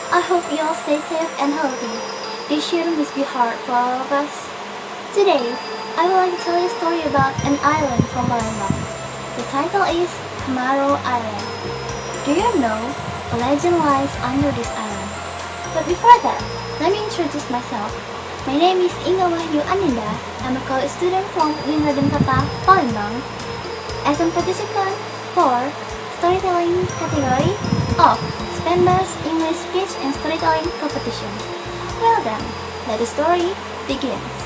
I hope you all stay safe and healthy. This year must be hard for all of us. Today, I would like to tell you a story about an island from Palembang. The title is Kemaro Island. Do you know, a legend lies under this island. But before that, let me introduce myself. My name is Inge Wahyu Andinda. I'm a college student from UIN Raden Fatah Palembang. As a participant for storytelling category of SPENBAS English Speech and Storytelling Competition. Well then, let the story begins.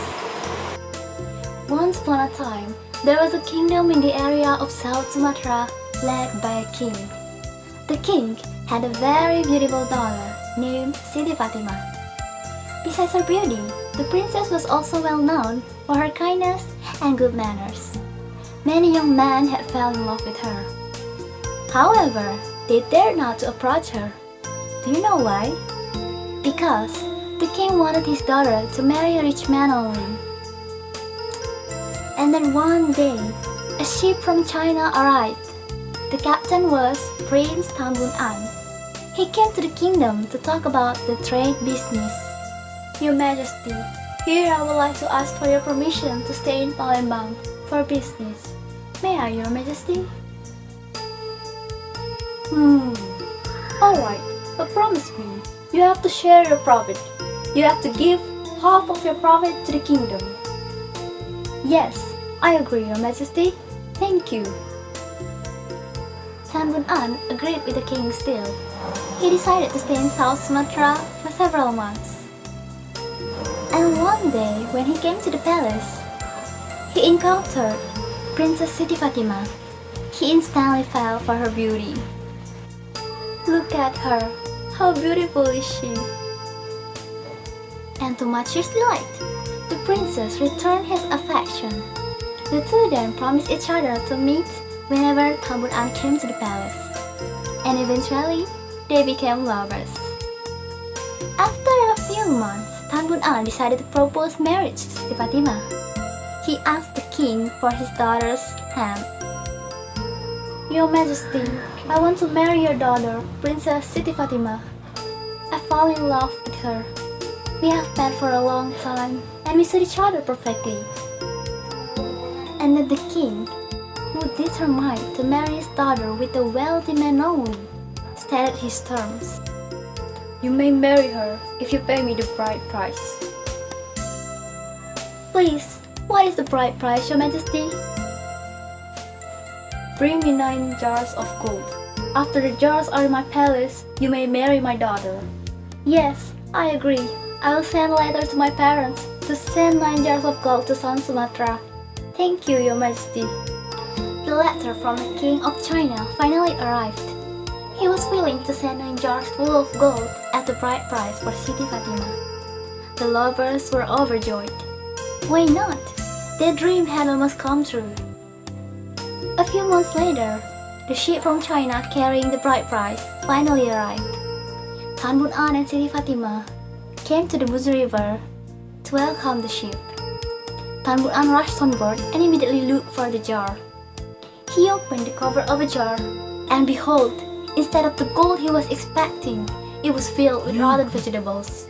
Once upon a time, there was a kingdom in the area of South Sumatra led by a king. The king had a very beautiful daughter named Siti Fatimah. Besides her beauty, the princess was also well known for her kindness and good manners. Many young men had fallen in love with her. However, they dared not to approach her. Do you know why? Because the king wanted his daughter to marry a rich man only. And then one day, a ship from China arrived. The captain was Prince Tan Bun An. He came to the kingdom to talk about the trade business. Your Majesty, here I would like to ask for your permission to stay in Palembang for business. May I, Your Majesty? Alright, but promise me, you have to share your profit. You have to give half of your profit to the kingdom. Yes, I agree, Your Majesty. Thank you. Tan Bun An agreed with the king still. He decided to stay in South Sumatra for several months. And one day, when he came to the palace, he encountered Princess Siti Fatimah. He instantly fell for her beauty. Look at her, how beautiful is she? And to much his delight, the princess returned his affection. The two then promised each other to meet whenever Tan Bun An came to the palace. And eventually, they became lovers. After a few months, Tan Bun An decided to propose marriage to Siti Fatimah. He asked the king for his daughter's hand. Your Majesty, I want to marry your daughter, Princess Siti Fatimah. I fall in love with her. We have met for a long time and we suit each other perfectly. And then the king, who determined to marry his daughter with a wealthy man only, stated his terms. You may marry her if you pay me the bride price. Please, what is the bride price, Your Majesty? Bring me 9 jars of gold. After the jars are in my palace, you may marry my daughter. Yes, I agree. I will send a letter to my parents to send 9 jars of gold to South Sumatra. Thank you, Your Majesty. The letter from the King of China finally arrived. He was willing to send 9 jars full of gold as the bride price for Siti Fatimah. The lovers were overjoyed. Why not? Their dream had almost come true. A few months later, the ship from China carrying the bride price finally arrived. Tan Bun An and Siti Fatimah came to the Buzu River to welcome the ship. Tan Bun An rushed on board and immediately looked for the jar. He opened the cover of a jar, and behold, instead of the gold he was expecting, it was filled with rotten vegetables.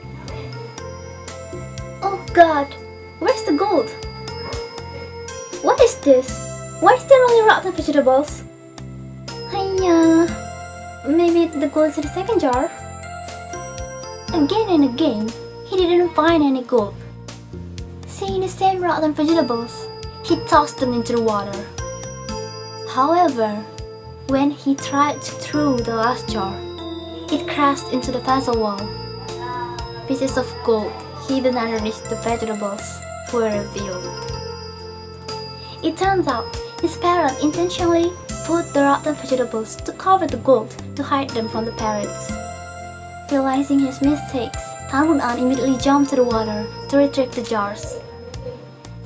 Oh God, where's the gold? What is this? Why is there only rotten vegetables? Maybe the gold is in the second jar? Again and again, he didn't find any gold. Seeing the same rotten vegetables, he tossed them into the water. However, when he tried to throw the last jar, it crashed into the vessel wall. Pieces of gold hidden underneath the vegetables were revealed. It turns out his parents intentionally put the rotten vegetables to cover the gold to hide them from the parents. Realizing his mistakes, Tan Bun An immediately jumped to the water to retrieve the jars.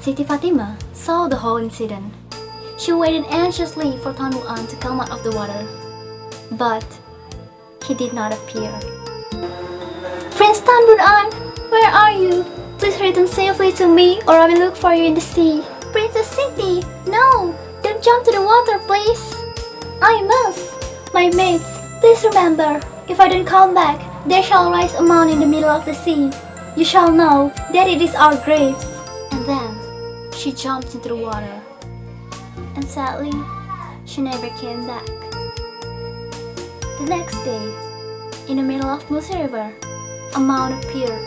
Siti Fatimah saw the whole incident. She waited anxiously for Tan Bun An to come out of the water, but he did not appear. Prince Tan Bun An, where are you? Please return safely to me or I will look for you in the sea. Princess Siti, no! Don't jump to the water, please! I must! My mates, please remember, If I don't come back, there shall rise a mound in the middle of the sea. You shall know that it is our graves." And then she jumped into the water. And sadly, she never came back. The next day, in the middle of Musi River, a mound appeared,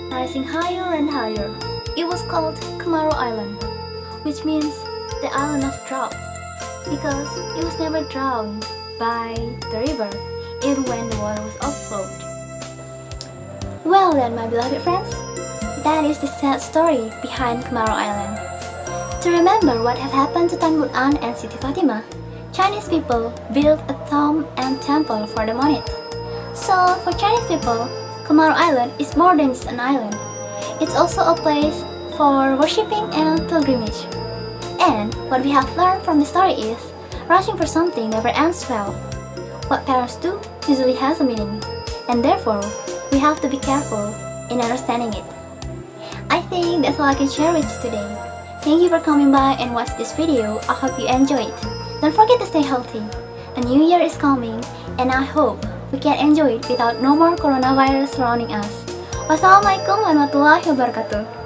rising higher and higher. It was called Kemaro Island, which means the island of drought, because it was never drowned by the river, even when the water was overflowed. Well then, my beloved friends, that is the sad story behind Kemaro Island. To remember what had happened to Tan An and Siti Fatimah, Chinese people built a tomb and temple for them on it. So, for Chinese people, Kemaro Island is more than just an island. It's also a place for worshipping and pilgrimage. And what we have learned from the story is, rushing for something never ends well. What parents do usually has a meaning, and therefore, we have to be careful in understanding it. I think that's all I can share with you today. Thank you for coming by and watch this video. I hope you enjoyed. Don't forget to stay healthy. A new year is coming, and I hope we can enjoy it without no more coronavirus surrounding us. Wassalamualaikum warahmatullahi wabarakatuh.